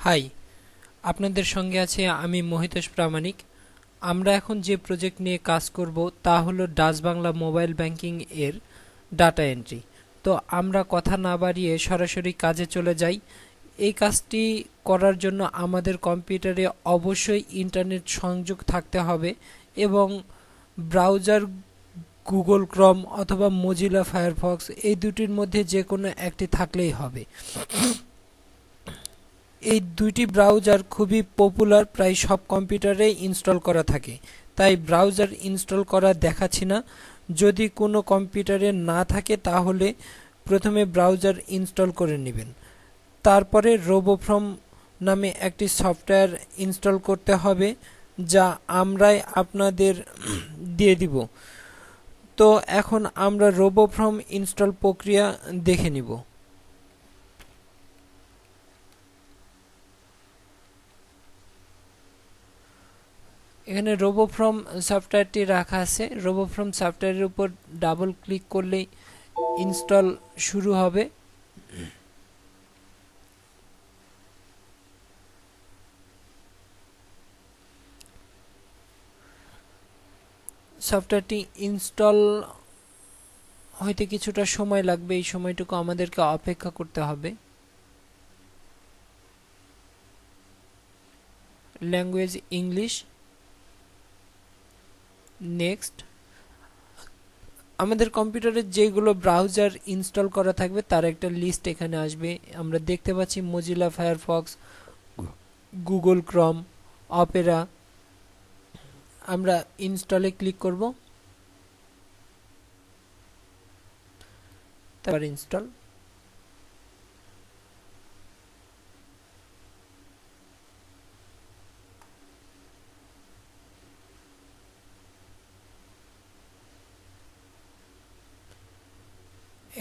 High, আপনাদের সঙ্গে আছে আমি মহিতোষ প্রামাণিক। আমরা এখন যে প্রজেক্ট নিয়ে কাজ করব তা হলো ডাচ বাংলা মোবাইল ব্যাংকিং এর ডাটা এন্ট্রি। তো আমরা কথা না বাড়িয়ে সরাসরি কাজে চলে যাই। এই কাজটি করার জন্য আমাদের কম্পিউটারে অবশ্যই ইন্টারনেট সংযোগ থাকতে হবে এবং ব্রাউজার গুগল ক্রোম অথবা মজিলা ফায়ারফক্স এই দুটির মধ্যে যে কোনো একটি থাকলেই হবে। এই দুইটি ব্রাউজার খুবই পপুলার, প্রায় সব কম্পিউটারে ইনস্টল করা থাকে, তাই ব্রাউজার ইনস্টল করা দেখাচ্ছি না। যদি কোনো কম্পিউটারে না থাকে তাহলে প্রথমে ব্রাউজার ইনস্টল করে নেবেন। তারপরে রোবোফ্রম নামে একটি সফটওয়্যার ইনস্টল করতে হবে, যা আমরাই আপনাদের দিয়ে দিব। তো এখন আমরা রোবোফ্রম ইনস্টল প্রক্রিয়া দেখে নিব। এখানে রোবোফ্রম সফটওয়্যারটি রাখা আছে। রোবোফ্রম সফটওয়্যারের উপর ডাবল ক্লিক করলেই ইনস্টল শুরু হবে। সফটওয়্যারটি ইনস্টল হইতে কিছুটা সময় লাগবে, এই সময়টুকু আমাদেরকে অপেক্ষা করতে হবে। Language English, next. আমাদের কম্পিউটারে যেগুলো ব্রাউজার ইনস্টল করা থাকবে তার একটা লিস্ট এখানে আসবে। আমরা দেখতে পাচ্ছি Mozilla Firefox, Google Chrome, Opera. আমরা ইনস্টলে ক্লিক করব, তারপর ইনস্টল।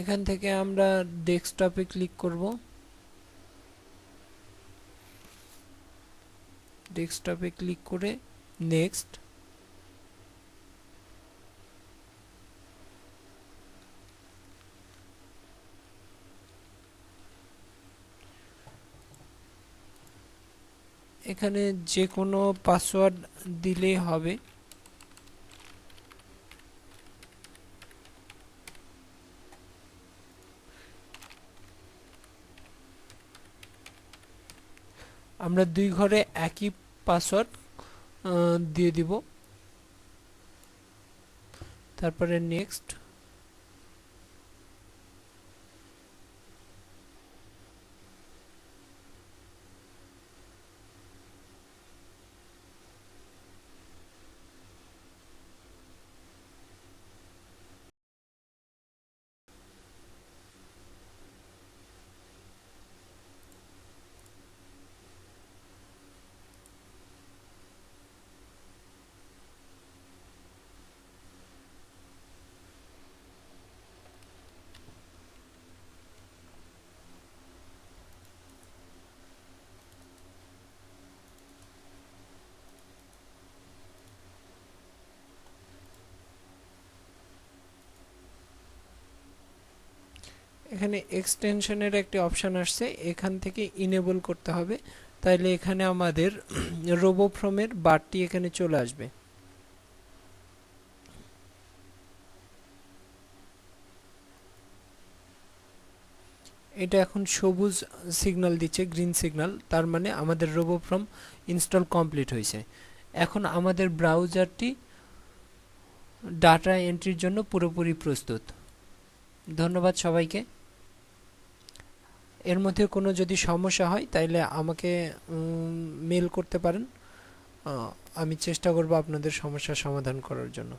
এখান থেকে আমরা ডেস্কটপে ক্লিক করব। ডেস্কটপে ক্লিক করে নেক্সট। এখানে যে কোনো পাসওয়ার্ড দিলেই হবে। আমরা দুই ঘরে একই পাসওয়ার্ড দিয়ে দিব, তারপরে নেক্সট। এখানে এক্সটেনশনের একটি অপশন আসছে, এখান থেকে ইনেবল করতে হবে, তাইলে এখানে আমাদের রোবোফ্রমের বারটি এখানে চলে আসবে। এটা এখন সবুজ সিগন্যাল দিচ্ছে, গ্রিন সিগন্যাল, তার মানে আমাদের রোবোফ্রম ইনস্টল কমপ্লিট হয়েছে। এখন আমাদের ব্রাউজারটি ডাটা এন্ট্রির জন্য পুরোপুরি প্রস্তুত। ধন্যবাদ সবাইকে। এর মধ্যে কোনো যদি সমস্যা হয় তাইলে আমাকে মেল করতে পারেন। আমি চেষ্টা করব আপনাদের সমস্যার সমাধান করার জন্য।